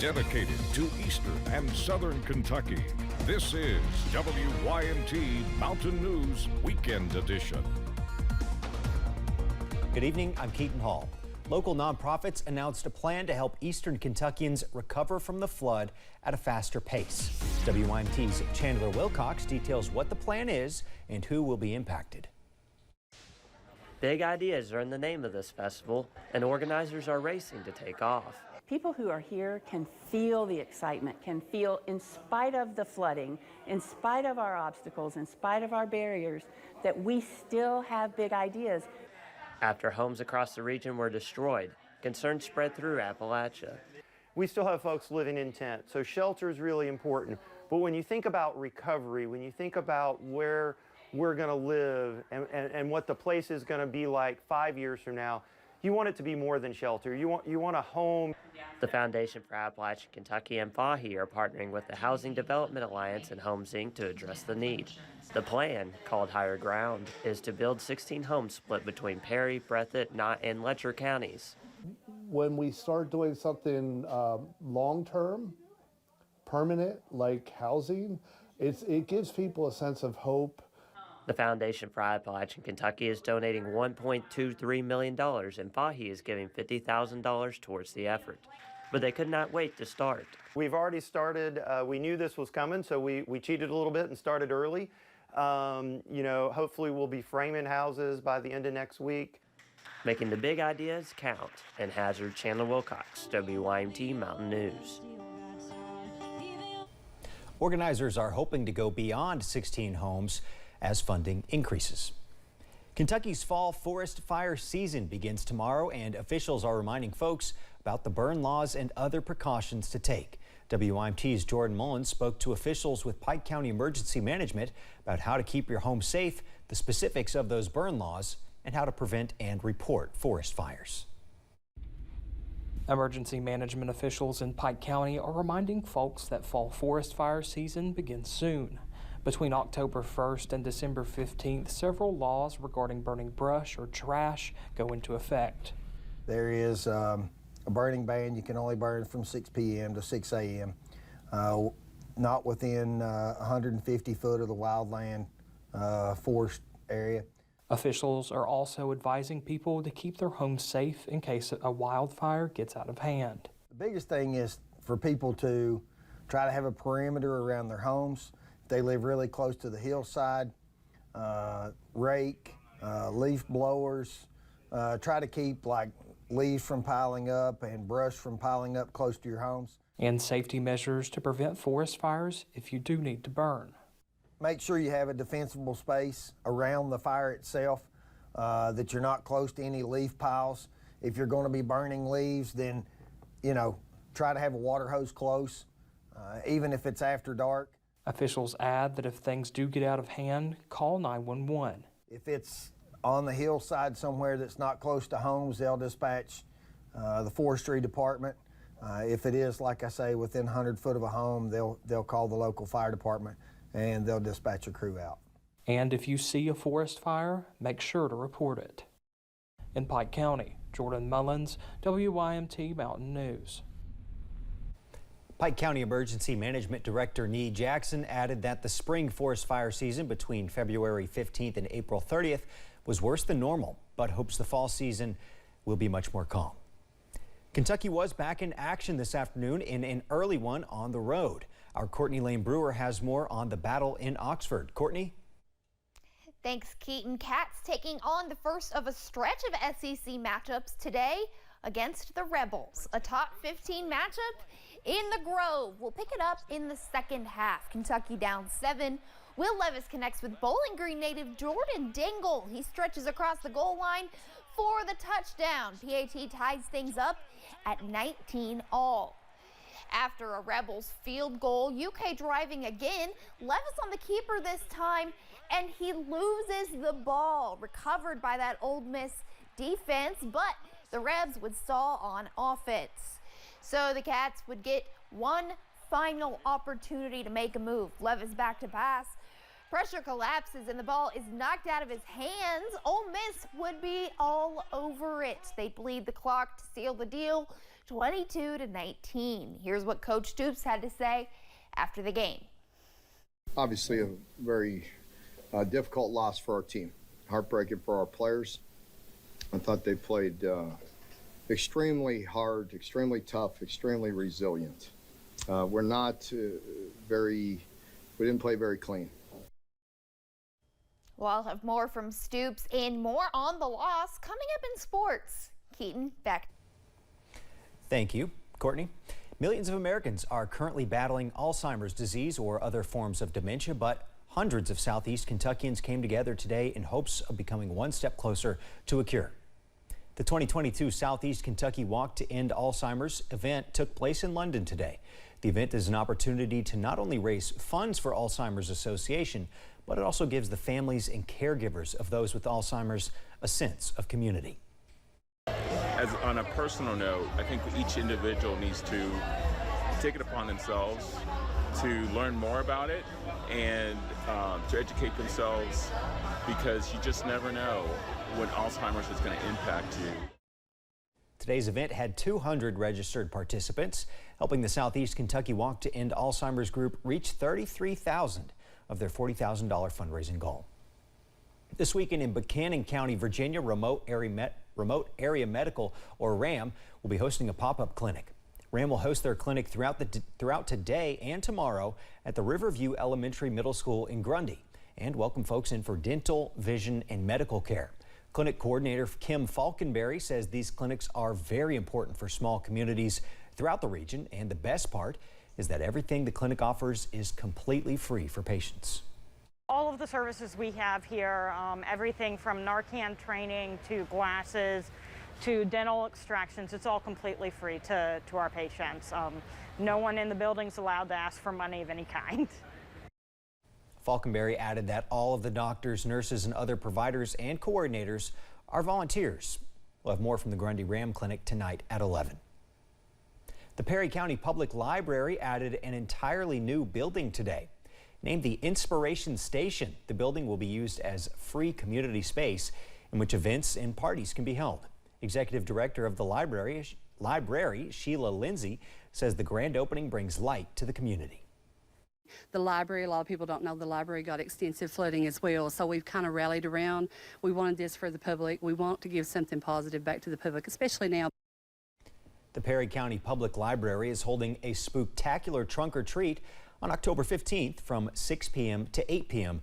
Dedicated to Eastern and Southern Kentucky, this is WYMT Mountain News Weekend Edition. Good evening, I'm Keaton Hall. Local nonprofits announced a plan to help Eastern Kentuckians recover from the flood at a faster pace. WYMT's Chandler Wilcox details what the plan is and who will be impacted. Big ideas are in the name of this festival, and organizers are racing to take off. People who are here can feel the excitement, can feel, in spite of the flooding, in spite of our obstacles, in spite of our barriers, that we still have big ideas. After homes across the region were destroyed, concerns spread through Appalachia. We still have folks living in tents, so shelter is really important. But when you think about recovery, when you think about where we're going to live and what the place is going to be like 5 years from now, you want it to be more than shelter. You want a home. The Foundation for Appalachian Kentucky and FAHI are partnering with the Housing Development Alliance and Homes Inc. to address the need. The plan, called Higher Ground, is to build 16 homes split between Perry, Breathitt, Knott, and Letcher counties. When we start doing something long-term, permanent, like housing, it gives people a sense of hope. The Foundation for Appalachian Kentucky is donating $1.23 million, and FAHI is giving $50,000 towards the effort. But they could not wait to start. We've already started. We knew this was coming, so we cheated a little bit and started early. Hopefully we'll be framing houses by the end of next week. Making the big ideas count. In Hazard, Chandler Wilcox, WYMT Mountain News. Organizers are hoping to go beyond 16 homes as funding increases. Kentucky's fall forest fire season begins tomorrow, and officials are reminding folks about the burn laws and other precautions to take. WYMT's Jordan Mullins spoke to officials with Pike County Emergency Management about how to keep your home safe, the specifics of those burn laws, and how to prevent and report forest fires. Emergency management officials in Pike County are reminding folks that fall forest fire season begins soon. Between October 1st and December 15th, several laws regarding burning brush or trash go into effect. There is a burning ban. You can only burn from 6 p.m. to 6 a.m. Not within 150 foot of the wildland forest area. Officials are also advising people to keep their homes safe in case a wildfire gets out of hand. The biggest thing is for people to try to have a perimeter around their homes. They live really close to the hillside, rake, leaf blowers, try to keep like leaves from piling up and brush from piling up close to your homes. And safety measures to prevent forest fires if you do need to burn. Make sure you have a defensible space around the fire itself, that you're not close to any leaf piles. If you're going to be burning leaves, then, try to have a water hose close, even if it's after dark. Officials add that if things do get out of hand, call 911. If it's on the hillside somewhere that's not close to homes, they'll dispatch the forestry department. If it is, like I say, within 100 foot of a home, they'll call the local fire department and they'll dispatch a crew out. And if you see a forest fire, make sure to report it. In Pike County, Jordan Mullins, WYMT Mountain News. Pike County Emergency Management Director Nee Jackson added that the spring forest fire season between February 15th and April 30th was worse than normal, but hopes the fall season will be much more calm. Kentucky was back in action this afternoon in an early one on the road. Our Courtney Lane Brewer has more on the battle in Oxford. Courtney? Thanks, Keaton. Cats taking on the first of a stretch of SEC matchups today against the Rebels. A top 15 matchup in the Grove. We'll pick it up in the second half. Kentucky down 7. Will Levis connects with Bowling Green native Jordan Dingle. He stretches across the goal line for the touchdown. PAT ties things up at 19 all. After a Rebels field goal, UK driving again. Levis on the keeper this time, and he loses the ball. Recovered by that Ole Miss defense, but the Rebs would stall on offense. So the Cats would get one final opportunity to make a move. Levis back to pass. Pressure collapses and the ball is knocked out of his hands. Ole Miss would be all over it. They bleed the clock to seal the deal. 22-19. Here's what Coach Stoops had to say after the game. Obviously a very difficult loss for our team. Heartbreaking for our players. I thought they played extremely hard, extremely tough, extremely resilient. We didn't play very clean. Well, I'll have more from Stoops and more on the loss coming up in sports. Keaton, back. Thank you, Courtney. Millions of Americans are currently battling Alzheimer's disease or other forms of dementia, but hundreds of Southeast Kentuckians came together today in hopes of becoming one step closer to a cure. The 2022 Southeast Kentucky Walk to End Alzheimer's event took place in London today. The event is an opportunity to not only raise funds for Alzheimer's Association, but it also gives the families and caregivers of those with Alzheimer's a sense of community. As on a personal note, I think each individual needs to take it upon themselves to learn more about it and to educate themselves, because you just never know when Alzheimer's is going to impact you. Today's event had 200 registered participants, helping the Southeast Kentucky Walk to End Alzheimer's group reach $33,000 of their $40,000 fundraising goal. This weekend in Buchanan County, Virginia, Remote Area Medical, or RAM, will be hosting a pop-up clinic. RAM will host their clinic throughout today and tomorrow at the Riverview Elementary Middle School in Grundy, and welcome folks in for dental, vision, and medical care. Clinic coordinator Kim Falkenberry says these clinics are very important for small communities throughout the region, and the best part is that everything the clinic offers is completely free for patients. All of the services we have here, everything from Narcan training to glasses to dental extractions, it's all completely free to our patients. No one in the building's allowed to ask for money of any kind. Falkenberry added that all of the doctors, nurses, and other providers and coordinators are volunteers. We'll have more from the Grundy Ram Clinic tonight at 11. The Perry County Public Library added an entirely new building today. Named the Inspiration Station, the building will be used as free community space in which events and parties can be held. Executive Director of the library, Sheila Lindsay, says the grand opening brings light to the community. The library, a lot of people don't know the library got extensive flooding as well, so we've kind of rallied around. We wanted this for the public. We want to give something positive back to the public, especially now. The Perry County Public Library is holding a spooktacular trunk or treat on October 15th from 6 p.m. to 8 p.m.